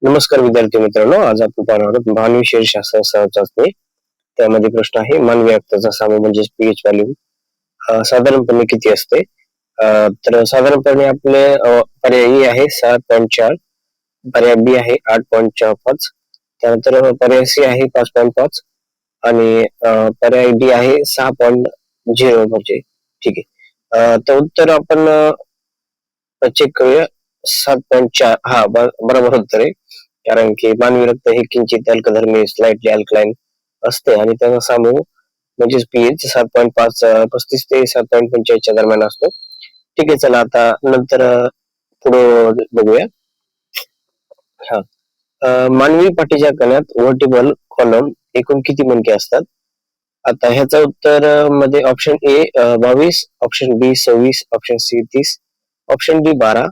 नमस्कार विद्यार्थी मित्रांनो, आज आपण पाहणार आहोत मानवी शरीरशास्त्र सहचाचणी. त्यामध्ये प्रश्न आहे मानवी रक्ताचा साम्य म्हणजेच पीएच व्हॅल्यू साधारणपणे किती असते. तर साधारणपणे आपले पर्याय ए आहे 7.4, पर्याय बी आहे 8.45, त्यानंतर पर्याय सी आहे 5.5 आणि पर्याय डी आहे 6.0 म्हणजे ठीक आहे. तर उत्तर आपण चेक करूया. 7.4 हा बरोबर उत्तर आहे. कारण की मानवी रक्त हे किंचित अल्कधर्मी स्लाइटली अल्कलाइन असते आणि त्याचा सामूहिक म्हणजेच पीएच 7.5 35 ते 7.45 दरम्यान असतो. ठीक आहे, चला आता नंतर पुढे बघूया. हा मानवी पाठीच्या कण्यात व्हर्टिबल कॉलम एकूण किती मणके असतात. आता ह्याचं उत्तर मध्ये option A 22, option B 26, option C 30, option D 12.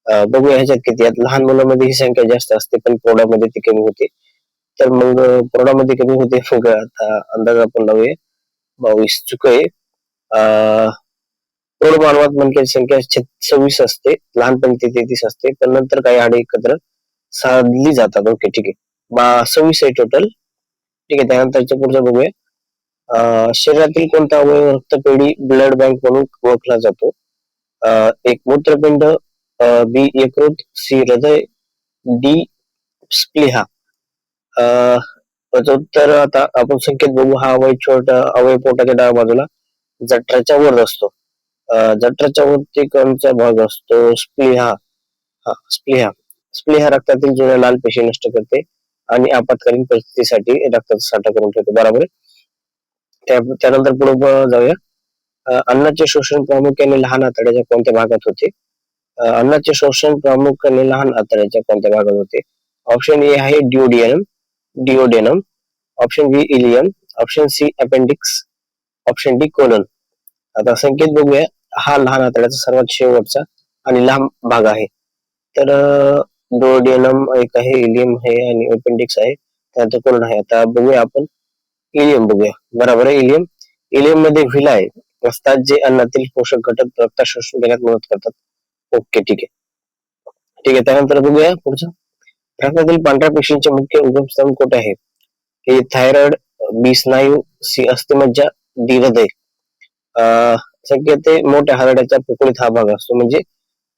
बघूया ह्याच्यात किती आहेत. लहान मुलांमध्ये ही संख्या जास्त असते पण प्रौढामध्ये ती कमी होते. तर मग प्रौढामध्ये कमी होते मग आता अंदाज आपण लावूया. 22 चुक आहे. प्रौढ मानवात मणक्याची संख्या 26 असते, लहानपणी ते 33 असते पण नंतर काही हाडे एकत्र साधली जातात. ओके ठीक आहे, 26 आहे टोटल. ठीक आहे, त्यानंतरच्या पुढचं बघूया. शरीरातील कोणता अवयव रक्तपेढी ब्लड बँक म्हणून ओळखला जातो. एक मूत्रपिंड, बी यकृत, सी हृदय, डी स्प्लिहा. उत्तर आता आपण संकेत बघू. हा अवयव छोटा अवयव पोटाच्या डाव्या बाजूला जठराच्या वर असतो. जठराच्या वरती कोणचा भाग असतो. स्प्लिहा. हा स्प्लिहा. स्प्लिहा रक्तातील जुन्या लाल पेशी नष्ट करते आणि आपत्कालीन परिस्थितीसाठी रक्ताचा साठा करून ठेवते. बरोबर आहे. त्यानंतर पुढे जाऊया. अन्नाचे शोषण प्रामुख्याने लहान आतड्याच्या कोणत्या भागात होते. अन्नाचे शोषण प्रामुख्याने लहान आतड्याच्या कोणत्या भागात होते. ऑप्शन ए आहे duodenum, option B ileum, option C appendix, option D colon. आता संकेत बघूया. हा लहान आतड्याचा सर्वात शेवटचा आणि लांब भाग आहे. तर डिओडेनम एक आहे, इलियम आहे आणि अपेंडिक्स आहे, त्यानंतर कोलन आहे. आता बघूया आपण इलियम बघूया. बरोबर आहे, इलियम. इलियम मध्ये व्हिलाय असतात जे अन्नातील पोषक घटक रक्तात शोषून घेण्यात मदत करतात. ओके ठीक आहे. ठीक आहे, त्यानंतर बघूया पुढचं. रक्तातील पांढऱ्या पेशींचे मुख्य उगमस्थान कोठे आहे. हे थायरॉइड, बी स्नायू, सी अस्थिमज्जा, डी हृदय. संकेत मोठ्या हाडाच्या पोकळीत हा भाग असतो. म्हणजे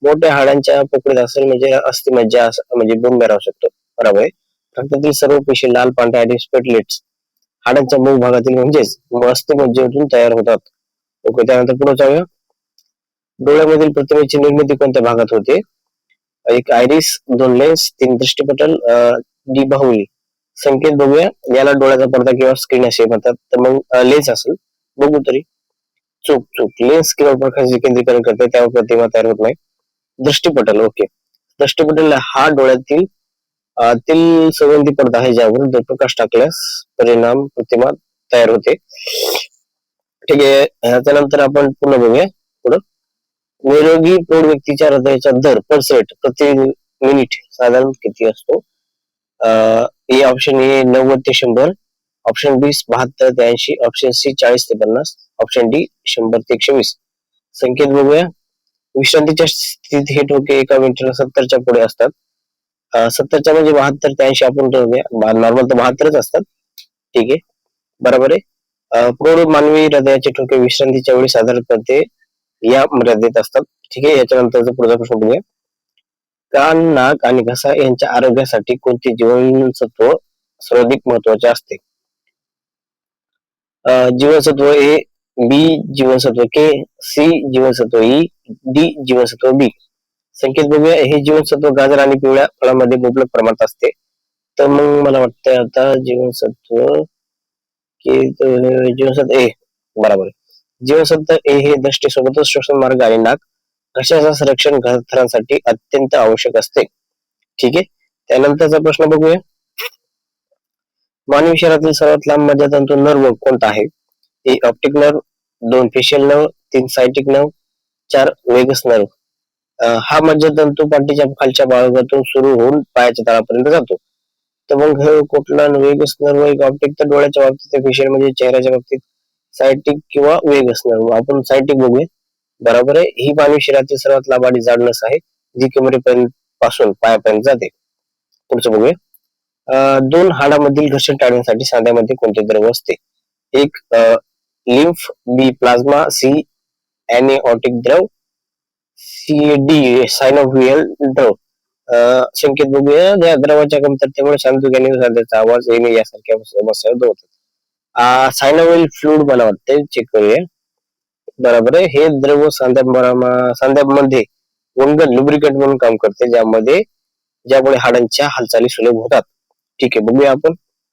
मोठ्या हाडांच्या पोकळीत असेल म्हणजे अस्थिमज्जा म्हणजे बोन मॅरो शकतो. बरोबर आहे. रक्तातील सर्व पेशी लाल पांढऱ्या आणि स्पेटलेट्स हाडांच्या मूळ भागातील म्हणजेच अस्थिमज्जेतून तयार होतात. ओके, त्यानंतर पुढे जाऊया. डोळ्यामधील प्रतिमेची निर्मिती कोणत्या भागात होते. एक आयरिस, 2 लेन्स, 3 दृष्टिपटल, डी बाहुली. संकेत बघूया. याला डोळ्याचा पडदा किंवा स्क्रीन असे म्हणतात. तर मग लेन्स असेल. बघू तरी. चूक. लेन्स किंवा प्रकाश केंद्रीकरण करते त्यावर प्रतिमा तयार होत नाही. दृष्टिपटल. ओके, दृष्टिपटल हा डोळ्यातील संबंधी पडदा आहे ज्यावर प्रकाश टाकल्यास परिणाम प्रतिमा तयार होते. ठीक आहे, त्यानंतर आपण पुन्हा बघूया. पुढं निरोगी प्रौढ व्यक्तीच्या हृदयाचा दर प्रति मिनिट साधारण किती असतो. ए ऑप्शन ए 90 ते 100, ऑप्शन बी 72 ते 80, ऑप्शन सी 40 ते 50, ऑप्शन डी 100 ते 120. संकेत बघूया. विश्रांतीच्या स्थितीत हे ठोके एका मिनिटाला 70च्या पुढे असतात. 70च्या म्हणजे 72 ते 80 आपण नॉर्मल तर 72च असतात. ठीक आहे, बरोबर आहे. प्रौढ मानवी हृदयाचे ठोके विश्रांतीच्या वेळी साधारणपणे या मर्यादेत असतात. ठीक आहे, याच्यानंतरचा पुढचा प्रश्न बघूया. कान, नाक आणि घसा यांच्या आरोग्यासाठी कोणते जीवनसत्व सर्वाधिक महत्वाचे असते. जीवनसत्व ए, बी जीवनसत्व के, सी जीवनसत्व ई, डी जीवनसत्व बी. संकेत बघूया. हे जीवनसत्व गाजर आणि पिवळ्या फळांमध्ये मुबलक प्रमाणात असते. तर मग मला वाटतं आता जीवनसत्व जीवनसत्व ए बरोबर आहे. जीवनसत्व ए हे दृष्टीसोबतच श्वसन मार्ग आणि नाक घशाचं संरक्षण थरांसाठी अत्यंत आवश्यक असते. ठीक आहे, त्यानंतरचा प्रश्न बघूया. मानवी शरीरातील सर्वात लांब मज्जातंतू नर्व कोणता आहे. A optic nerve, 2 facial nerve, 3 sciatic nerve, 4 vagus nerve. हा मज्जातंतू पाठीच्या खालच्या भागातून सुरू होऊन पायाच्या तळापर्यंत जातो. तर मग कुठला वेगस नर्व, एक ऑप्टिक तर डोळ्याच्या बाबतीत, फेशियल म्हणजे चेहऱ्याच्या बाबतीत, सायटिक किंवा वेगस नर्व. आपण सायटिक बघूया. बरोबर आहे. ही मानवी शरीरातील सर्वात लांब आणि जाड नस आहे जी कमरेपर्यंत पासून पायापर्यंत जाते. पुढचं बघूया. दोन हाडामधील घर्षण टाळण्यासाठी सांध्यामध्ये कोणते द्रव असते? एक लिम्फ, बी प्लाझ्मा, सी एनिओटिक द्रव, सी डी सायनोव्हियल द्रव. संकेत बघूया. या द्रवाच्या कमतरतेमुळे सांध्यात्मक आणि सांध्याचा आवाज येणे यासारख्या समस्या उद्भवतात. सायनोव्हियल फ्लुइड मला वाटते, चेक करूया. बरोबर आहे. हे द्रव सांध्यामध्ये वंगण लुब्रिकेंट म्हणून काम करते, ज्यामुळे हाडांच्या हालचाली सुलभ होतात. ठीक आहे, बघूया आपण.